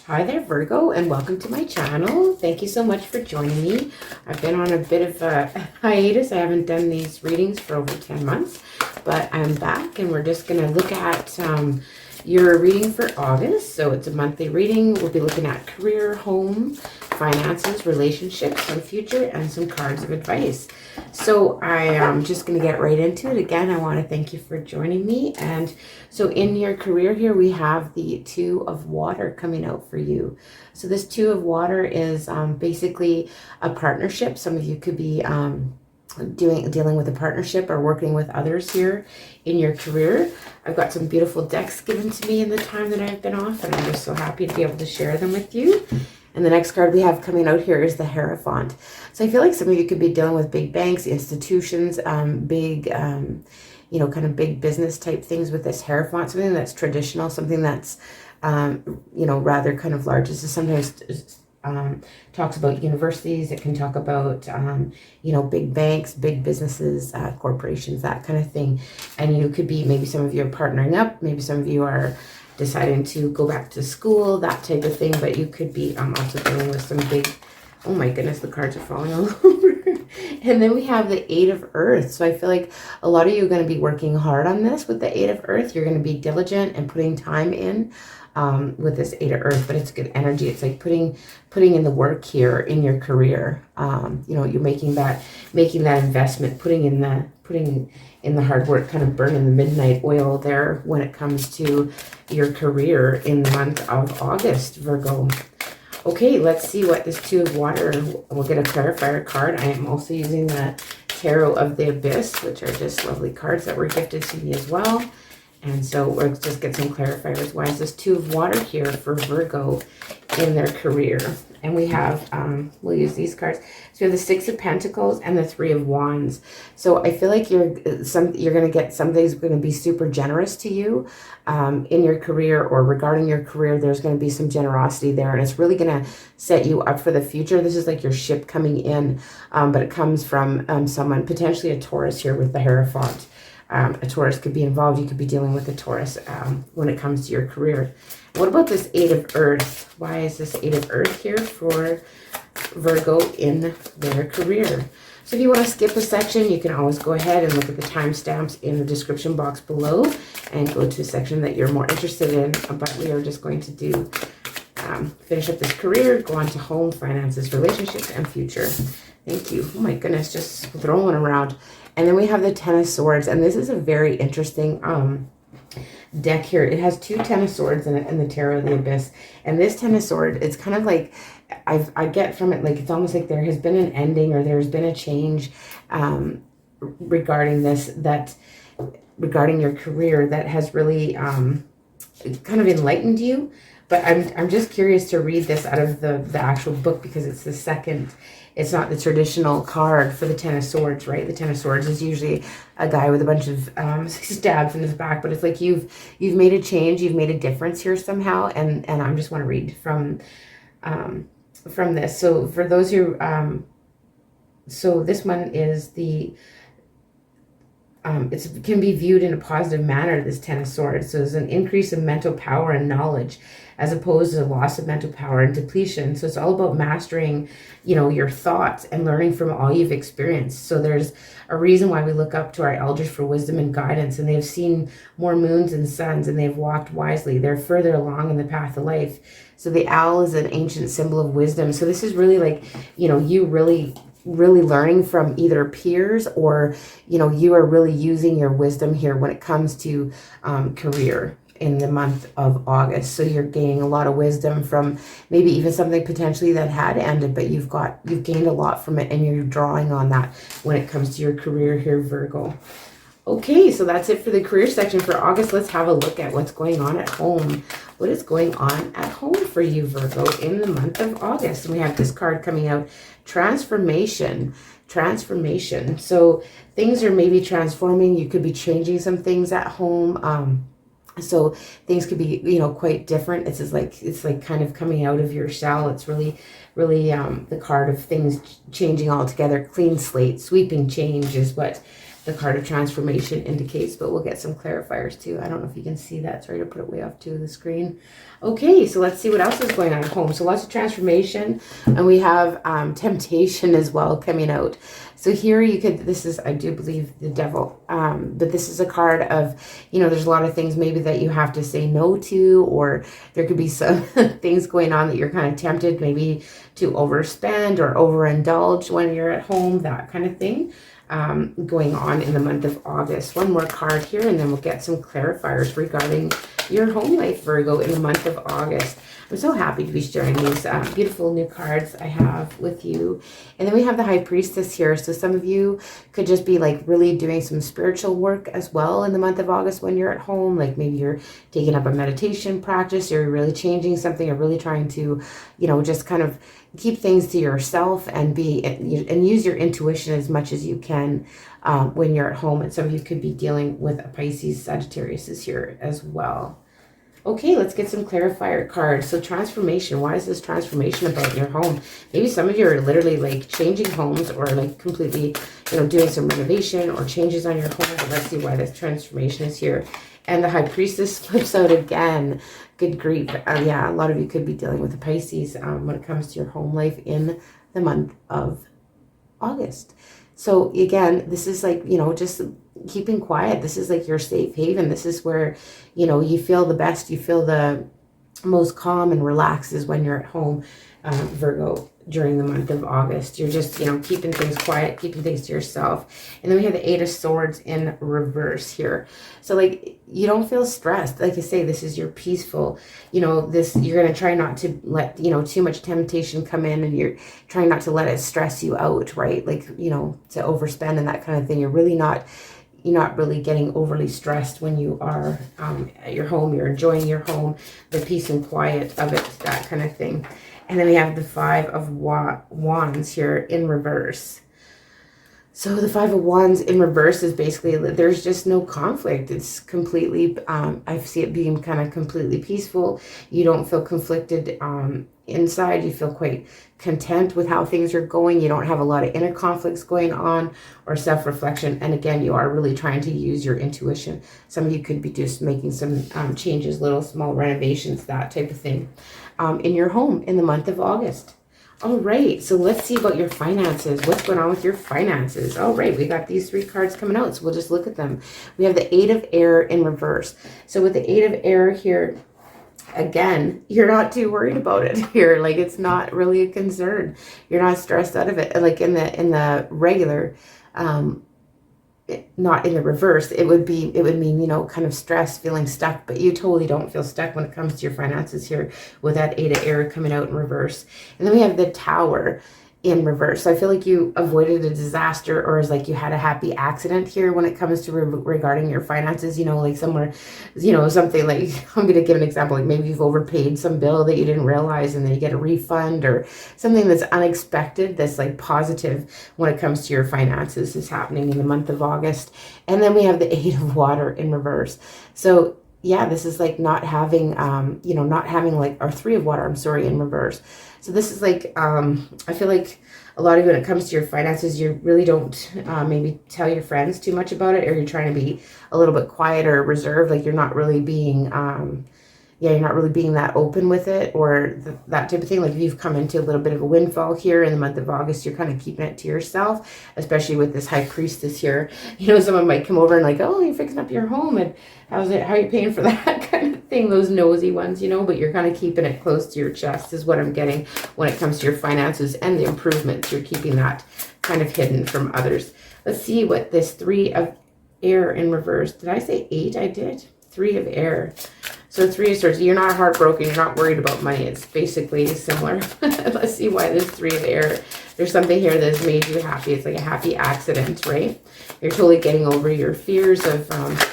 Hi there, Virgo, and welcome to my channel. Thank you so much for joining me. I've been on a bit of a hiatus. I haven't done these readings for over 10 months, but I'm back and we're just going to look at your reading for August. So it's a monthly reading. We'll be looking at career, home, finances, relationships, and future, and some cards of advice. So I am just going to get right into it. Again, I want to thank you for joining me. And so in your career here, we have the Two of Water coming out for you. So this Two of Water is basically a partnership. Some of you could be dealing with a partnership or working with others here in your career. I've got some beautiful decks given to me in the time that I've been off, and I'm just so happy to be able to share them with you. And the next card we have coming out here is the Hierophant. So I feel like some of you could be dealing with big banks, institutions, big, you know, kind of big business type things with this Hierophant, something that's traditional, something that's, you know, rather kind of large. This is sometimes talks about universities. It can talk about, you know, big banks, big businesses, corporations, that kind of thing. And you could be, maybe some of you are partnering up, maybe some of you are deciding to go back to school, that type of thing. But you could be also dealing with some big, oh my goodness, the cards are falling all over. And then we have the Eight of Earth. So I feel like a lot of you are going to be working hard on this with the Eight of Earth. You're going to be diligent and putting time in with this Eight of Earth, but it's good energy. It's like putting in the work here in your career. You know, you're making that investment, putting in the hard work, kind of burning the midnight oil there when it comes to your career in the month of August, Virgo. Okay, let's see what this Two of Water, we'll get a clarifier card. I am also using the Tarot of the Abyss, which are just lovely cards that were gifted to me as well. And so we'll just get some clarifiers. Why is this Two of Water here for Virgo in their career? And we have, we'll use these cards. So we have the Six of Pentacles and the Three of Wands. So I feel like you're going to get somebody's going to be super generous to you in your career, or regarding your career. There's going to be some generosity there, and it's really going to set you up for the future. This is like your ship coming in, but it comes from someone, potentially a Taurus here with the Hierophant. A Taurus could be involved. You could be dealing with a Taurus when it comes to your career. What about this Eight of Earth? Why is this Eight of Earth here for Virgo in their career? So if you want to skip a section, you can always go ahead and look at the timestamps in the description box below and go to a section that you're more interested in. But we are just going to do finish up this career, go on to home, finances, relationships, and future. Thank you. Oh my goodness, just throwing around. And then we have the Ten of Swords, and this is a very interesting deck here. It has two Ten of Swords in it in the Tarot of the Abyss. And this Ten of Swords, it's kind of like, I get from it, like it's almost like there has been an ending, or there's been a change regarding this, regarding your career, that has really kind of enlightened you. But I'm just curious to read this out of the actual book, because it's the second. It's not the traditional card for the Ten of Swords, right? The Ten of Swords is usually a guy with a bunch of stabs in his back, but it's like you've made a change, you've made a difference here somehow, and I just want to read from this. So for those who, so this one is the, it can be viewed in a positive manner, this Ten of Swords. So there's an increase of mental power and knowledge, as opposed to a loss of mental power and depletion. So it's all about mastering, you know, your thoughts and learning from all you've experienced. So there's a reason why we look up to our elders for wisdom and guidance, and they've seen more moons and suns, and they've walked wisely. They're further along in the path of life. So the owl is an ancient symbol of wisdom. So this is really like, you know, you really learning from either peers, or, you know, you are really using your wisdom here when it comes to career in the month of August. So you're gaining a lot of wisdom from maybe even something potentially that had ended, but you've gained a lot from it, and you're drawing on that when it comes to your career here, Virgo. Okay, so that's it for the career section for August. Let's have a look at what's going on at home. What is going on at home for you, Virgo, in the month of August? And we have this card coming out, transformation. Transformation. So things are maybe transforming. You could be changing some things at home. So things could be, you know, quite different. It's like kind of coming out of your shell. It's really the card of things changing altogether. Clean slate, sweeping change is what the card of transformation indicates, but we'll get some clarifiers too. I don't know if you can see that. Sorry to put it way off to the screen. Okay, so let's see what else is going on at home. So lots of transformation, and we have temptation as well coming out. So here you could, this is, I do believe, the devil, but this is a card of, you know, there's a lot of things maybe that you have to say no to, or there could be some things going on that you're kind of tempted maybe to overspend or overindulge when you're at home, that kind of thing. Going on in the month of August. One more card here, and then we'll get some clarifiers regarding your home life, Virgo, in the month of August. I'm so happy to be sharing these beautiful new cards I have with you. And then we have the High Priestess here. So some of you could just be like really doing some spiritual work as well in the month of August when you're at home. Like maybe you're taking up a meditation practice, or you're really changing something, or really trying to, you know, just kind of keep things to yourself and use your intuition as much as you can when you're at home. And some of you could be dealing with a Pisces, Sagittarius is here as well. Okay, let's get some clarifier cards. So transformation, why is this transformation about your home? Maybe some of you are literally like changing homes, or like completely, you know, doing some renovation or changes on your home. But let's see why this transformation is here. And the High Priestess flips out again. Good grief. Yeah, a lot of you could be dealing with a Pisces when it comes to your home life in the month of August. So again, this is like, you know, just keeping quiet. This is like your safe haven. This is where, you know, you feel the best. You feel the most calm and relaxed is when you're at home, Virgo, during the month of August. You're just, you know, keeping things quiet, keeping things to yourself. And then we have the Eight of Swords in reverse here. So like, you don't feel stressed. Like I say, this is your peaceful, you know, this, you're going to try not to let, you know, too much temptation come in, and you're trying not to let it stress you out, right? Like, you know, to overspend and that kind of thing. You're not really getting overly stressed when you are at your home. You're enjoying your home, the peace and quiet of it, that kind of thing. And then we have the Five of Wands here in reverse. So the Five of Wands in reverse is basically, there's just no conflict. It's completely, I see it being kind of completely peaceful. You don't feel conflicted inside. You feel quite content with how things are going. You don't have a lot of inner conflicts going on or self-reflection. And again, you are really trying to use your intuition. Some of you could be just making some changes, little small renovations, that type of thing, in your home in the month of August. All right, so let's see about your finances. What's going on with your finances? All right, we got these three cards coming out, so we'll just look at them. We have the Eight of Air in reverse. So with the Eight of Air here, again, you're not too worried about it here. Like, it's not really a concern. You're not stressed out of it. Like in the regular, not in the reverse, it would mean, you know, kind of stress, feeling stuck, but you totally don't feel stuck when it comes to your finances here with that Eight of Air coming out in reverse. And then we have the Tower in reverse. So I feel like you avoided a disaster, or is like you had a happy accident here when it comes to regarding your finances, you know, like somewhere, you know, something like, I'm going to give an example, like maybe you've overpaid some bill that you didn't realize, and then you get a refund, or something that's unexpected, that's like positive when it comes to your finances is happening in the month of August. And then we have the Eight of Water in reverse. So yeah, this is like not having, you know, not having like, or Three of Water, I'm sorry, in reverse. So this is like, I feel like a lot of you, when it comes to your finances, you really don't maybe tell your friends too much about it, or you're trying to be a little bit quiet or reserved. Like you're not really being, you're not really being that open with it, or that type of thing. Like if you've come into a little bit of a windfall here in the month of August, you're kind of keeping it to yourself, especially with this High Priestess here. You know, someone might come over and like, oh, you're fixing up your home, and how's it? How are you paying for that kind of thing? Those nosy ones, you know, but you're kind of keeping it close to your chest is what I'm getting when it comes to your finances and the improvements. You're keeping that kind of hidden from others. Let's see what this Three of Air in reverse. Did I say 8? I did. Three of Air. So Three of Swords, you're not heartbroken, you're not worried about money. It's basically similar. Let's see why this Three of Air. There's something here that's made you happy. It's like a happy accident, right? You're totally getting over your fears of,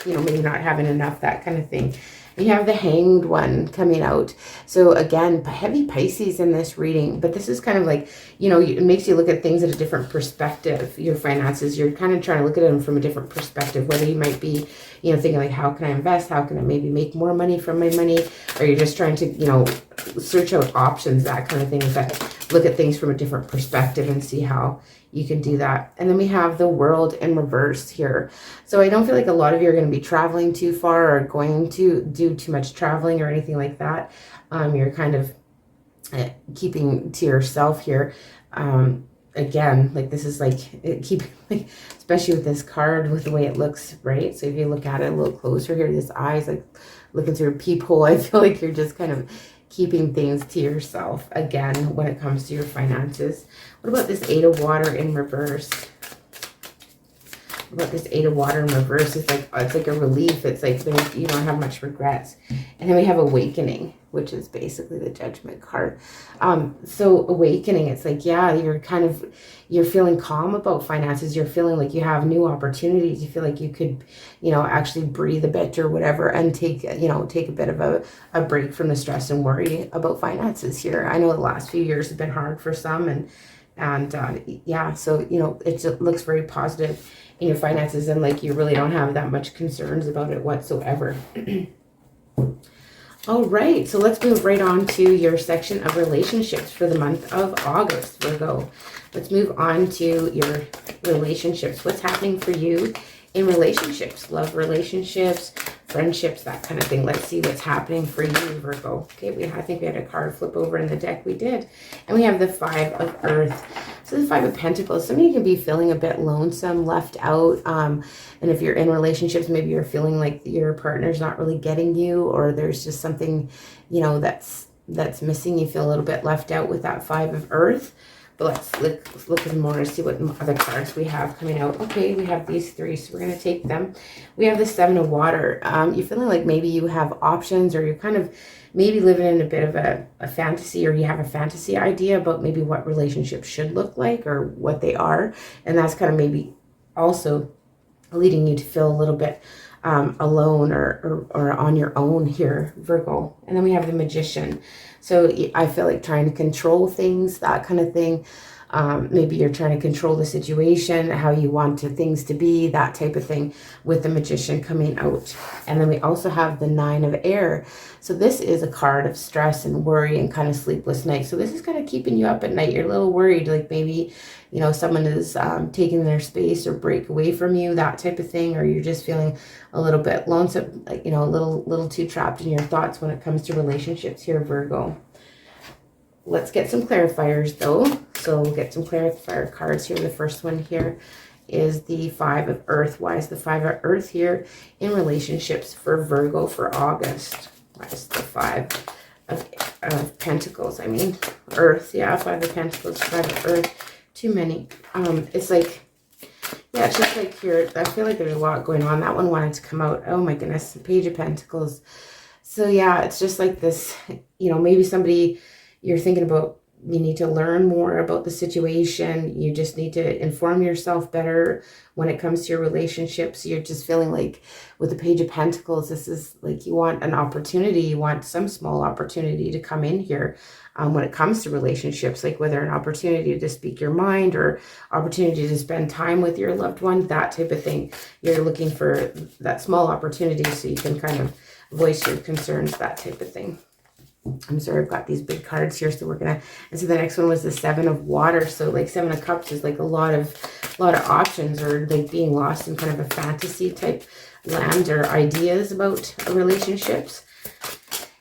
you know, maybe not having enough, that kind of thing. You have the Hanged one coming out. So again, heavy Pisces in this reading, but this is kind of like, you know, it makes you look at things at a different perspective. Your finances, you're kind of trying to look at them from a different perspective, whether you might be, you know, thinking like, how can I invest? How can I maybe make more money from my money? Or you're just trying to, you know, search out options, that kind of thing. But look at things from a different perspective and see how you can do that. And then we have the World in reverse here. So I don't feel like a lot of you are going to be traveling too far or going to do too much traveling or anything like that. You're kind of keeping to yourself here. Again, like this is like keeping, like, especially with this card, with the way it looks, right? So if you look at it a little closer here, this eye's like looking through a peephole. I feel like you're just kind of keeping things to yourself again when it comes to your finances. What about this Eight of Water in reverse? What about this Eight of Water in reverse? It's like a relief. It's like you don't have much regrets. And then we have Awakening, which is basically the Judgment card. So Awakening, it's like, yeah, you're feeling calm about finances. You're feeling like you have new opportunities. You feel like you could, actually breathe a bit or whatever and take a bit of a break from the stress and worry about finances here. I know the last few years have been hard for some, and yeah, so, it looks very positive in your finances, and like you really don't have that much concerns about it whatsoever. All right, so let's move right on to your section of relationships for the month of August, Virgo. Let's move on to your relationships. What's happening for you in relationships, love relationships, friendships, that kind of thing. Let's see what's happening for you, Virgo. Okay, I think we had a card flip over in the deck. We did. And we have the Five of Earth. So the Five of Pentacles, some of you can be feeling a bit lonesome, left out. And if you're in relationships, maybe you're feeling like your partner's not really getting you, or there's just something, that's missing. You feel a little bit left out with that Five of Earth. But let's look at more to see what other cards we have coming out. Okay, we have these three, so we're going to take them. We have the Seven of Water. You're feeling like maybe you have options, or you're kind of maybe living in a bit of a fantasy, or you have a fantasy idea about maybe what relationships should look like or what they are. And that's kind of maybe also leading you to feel a little bit alone or on your own here, Virgo. And then we have the Magician. So I feel like trying to control things, that kind of thing. Maybe you're trying to control the situation, how you want things to be, that type of thing, with the Magician coming out. And then we also have the Nine of Air. So this is a card of stress and worry and kind of sleepless nights. So this is kind of keeping you up at night. You're a little worried, like maybe, someone is taking their space or break away from you, that type of thing. Or you're just feeling a little bit lonesome, like, a little too trapped in your thoughts when it comes to relationships here, Virgo. Let's get some clarifiers, though. So we'll get some clarifier cards here. The first one here is the Five of Earth. Why is the Five of Earth here in relationships for Virgo for August? Why is the Five of Pentacles? I mean, Earth. Yeah, Five of Pentacles, Five of Earth. Too many. It's like, yeah, it's just like here. I feel like there's a lot going on. That one wanted to come out. Oh my goodness, the Page of Pentacles. So yeah, it's just like this, maybe somebody you're thinking about, you need to learn more about the situation. You just need to inform yourself better when it comes to your relationships. You're just feeling like with the Page of Pentacles, this is like you want an opportunity. You want some small opportunity to come in here when it comes to relationships, like whether an opportunity to speak your mind or opportunity to spend time with your loved one, that type of thing. You're looking for that small opportunity so you can kind of voice your concerns, that type of thing. I'm sorry, I've got these big cards here, so we're gonna, and so the next one was the Seven of Water. So like Seven of Cups is like a lot of options, or like being lost in kind of a fantasy type land or ideas about relationships.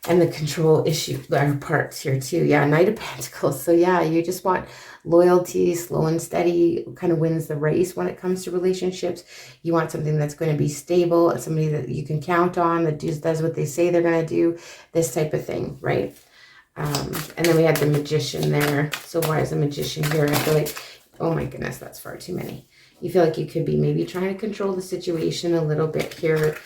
And the control issue parts here too. Yeah, Knight of Pentacles. So yeah, you just want loyalty, slow and steady, kind of wins the race when it comes to relationships. You want something that's going to be stable, somebody that you can count on, that does what they say they're going to do, this type of thing, right? And then we had the Magician there. So why is the Magician here? I feel like, oh my goodness, that's far too many. You feel like you could be maybe trying to control the situation a little bit here.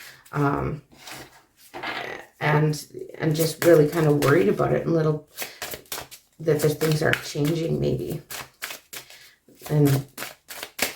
And just really kind of worried about it, and that the things aren't changing maybe. And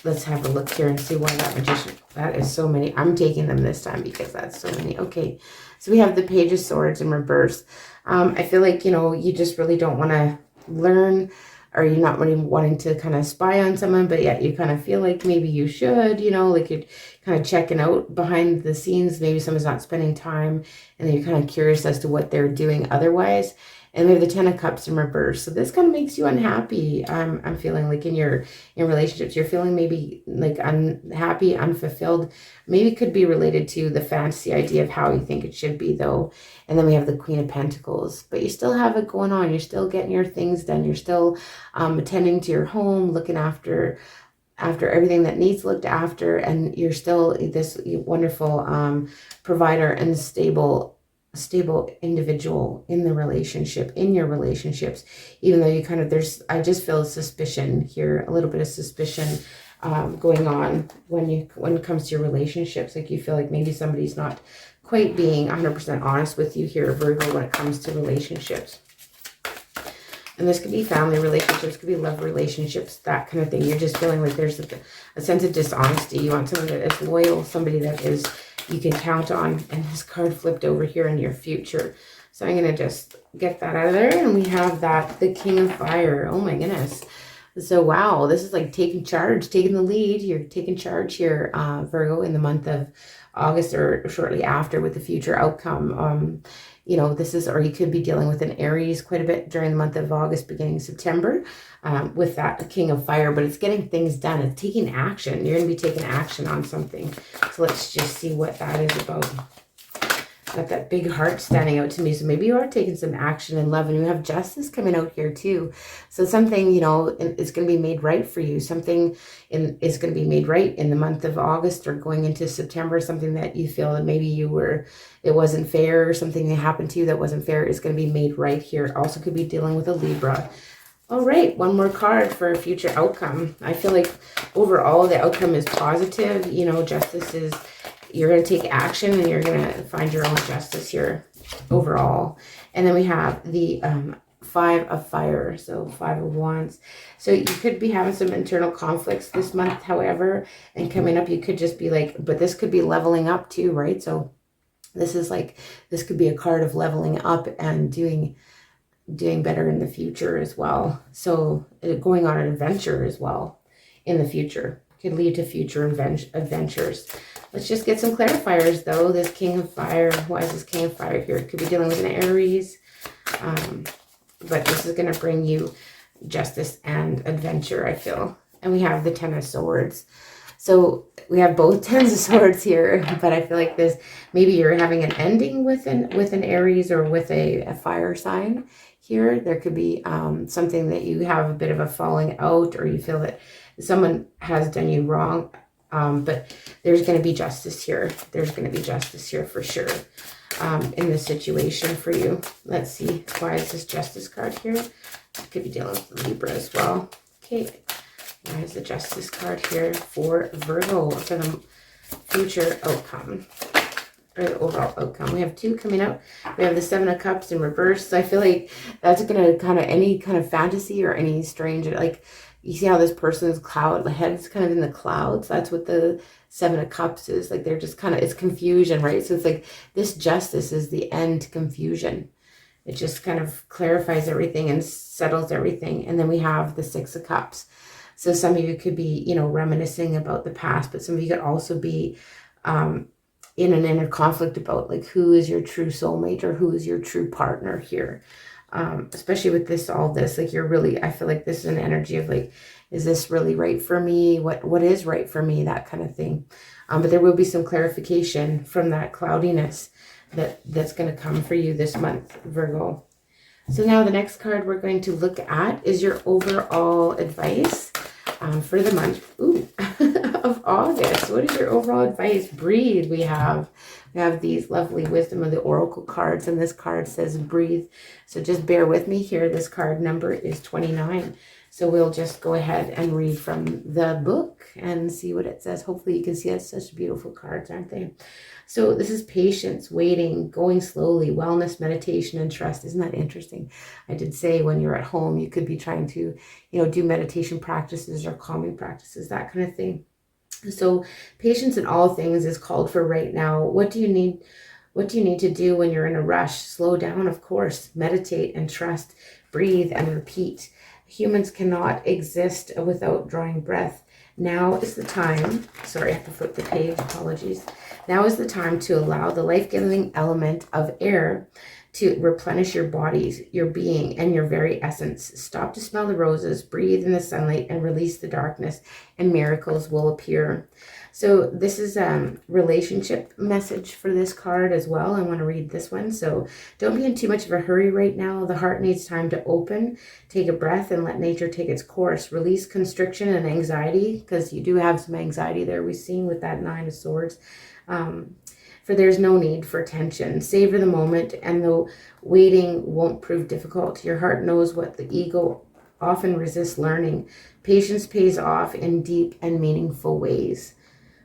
let's have a look here and see why that Magician, that is so many. I'm taking them this time because that's so many. Okay, so we have the Page of Swords in reverse. I feel like, you just really don't want to learn, or you're not really wanting to kind of spy on someone, but yet you kind of feel like maybe you should, like kind of checking out behind the scenes. Maybe someone's not spending time and then you're kind of curious as to what they're doing otherwise. And we have the Ten of Cups in reverse. So this kind of makes you unhappy. I'm feeling like in relationships, you're feeling maybe like unhappy, unfulfilled. Maybe it could be related to the fantasy idea of how you think it should be, though. And then we have the Queen of Pentacles. But you still have it going on. You're still getting your things done. You're still attending to your home, looking after everything that needs looked after. And you're still this wonderful provider and stable individual in the relationship, in your relationships, even though you kind of, I just feel suspicion here, a little bit of suspicion going on when it comes to your relationships. Like you feel like maybe somebody's not quite being 100% honest with you here, Virgo, when it comes to relationships. And this could be family relationships, could be love relationships, that kind of thing. You're just feeling like there's a sense of dishonesty. You want someone that is loyal, somebody that is you can count on. And this card flipped over here in your future. So I'm going to just get that out of there. And we have the King of Fire. Oh my goodness. So wow, this is like taking charge, taking the lead. You're taking charge here, Virgo, in the month of August or shortly after with the future outcome. You know, this is, or you could be dealing with an Aries quite a bit during the month of August, beginning September, with that King of Fire, but it's getting things done. It's taking action. You're going to be taking action on something. So let's just see what that is about. Got that big heart standing out to me. So maybe you are taking some action in love, and you have Justice coming out here too. So something, you know, is going to be made right for you. Something is going to be made right in the month of August or going into September. Something that you feel that maybe it wasn't fair, or something that happened to you that wasn't fair is going to be made right here. Also could be dealing with a Libra. All right, one more card for a future outcome. I feel like overall the outcome is positive. You know, Justice is, you're going to take action and you're going to find your own justice here overall. And then we have the Five of Fire, so Five of Wands. So you could be having some internal conflicts this month, however, and coming up, you could just be like, but this could be leveling up too, right? So this is like, this could be a card of leveling up and doing better in the future as well. So going on an adventure as well in the future could lead to future adventures. Let's just get some clarifiers though. This King of Fire, why is this King of Fire here? It could be dealing with an Aries, but this is going to bring you justice and adventure, I feel. And we have the Ten of Swords. So we have both Tens of Swords here, but I feel like this, maybe you're having an ending with an Aries or with a fire sign here. There could be something that you have a bit of a falling out, or you feel that someone has done you wrong, but there's going to be justice here. There's going to be justice here for sure in this situation for you. Let's see. Why is this Justice card here? Could be dealing with Libra as well. Okay. Why is the Justice card here for Virgo for the future outcome? Or the overall outcome. We have two coming up. We have the Seven of Cups in reverse. So I feel like that's going to kind of, any kind of fantasy or any strange, like, you see how this person's head's kind of in the clouds. That's what the Seven of Cups is. Like, they're just kind of, it's confusion, right? So it's like this justice is the end to confusion. It just kind of clarifies everything and settles everything. And then we have the Six of Cups. So some of you could be, you know, reminiscing about the past, but some of you could also be in an inner conflict about like who is your true soulmate or who is your true partner here. Especially with all this, like you're really, I feel like this is an energy of like, is this really right for me? What is right for me? That kind of thing. But there will be some clarification from that cloudiness that's going to come for you this month, Virgo. So now the next card we're going to look at is your overall advice for the month of August. What is your overall advice? Breathe. We have these lovely Wisdom of the Oracle cards, and this card says breathe. So just bear with me here. This card number is 29. So we'll just go ahead and read from the book and see what it says. Hopefully you can see it's such beautiful cards, aren't they? So this is patience, waiting, going slowly, wellness, meditation, and trust. Isn't that interesting? I did say when you're at home, you could be trying to, you know, do meditation practices or calming practices, that kind of thing. So patience in all things is called for right now. What do you need? What do you need to do when you're in a rush? Slow down, of course. Meditate and trust. Breathe and repeat. Humans cannot exist without drawing breath. Now is the time, sorry, I have to flip the page, apologies. Now is the time to allow the life-giving element of air to replenish your bodies, your being, and your very essence. Stop to smell the roses, breathe in the sunlight, and release the darkness, and miracles will appear. So this is a relationship message for this card as well. I want to read this one. So don't be in too much of a hurry right now. The heart needs time to open. Take a breath and let nature take its course. Release constriction and anxiety, because you do have some anxiety there. We've seen with that Nine of Swords. For there's no need for tension. Savor the moment, and the waiting won't prove difficult. Your heart knows what the ego often resists learning. Patience pays off in deep and meaningful ways.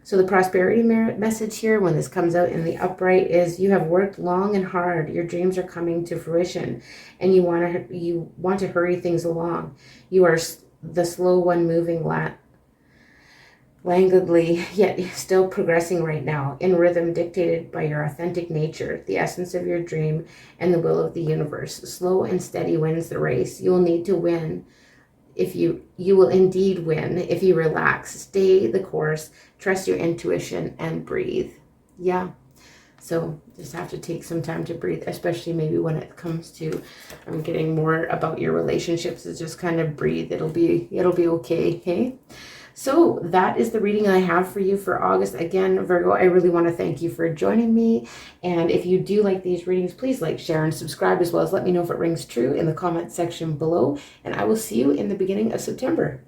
So the prosperity message here, when this comes out in the upright, is you have worked long and hard. Your dreams are coming to fruition, and you want to hurry things along. You are the slow one, moving languidly, yet still progressing right now, in rhythm dictated by your authentic nature, the essence of your dream, and the will of the universe. Slow and steady wins the race. You will need to win. You will indeed win if you relax, stay the course, trust your intuition, and breathe. Yeah. So just have to take some time to breathe, especially maybe when it comes to getting more about your relationships. Is just kind of breathe. It'll be okay. Hey. So that is the reading I have for you for August. Again, Virgo, I really want to thank you for joining me. And if you do like these readings, please like, share, and subscribe, as well as let me know if it rings true in the comment section below. And I will see you in the beginning of September.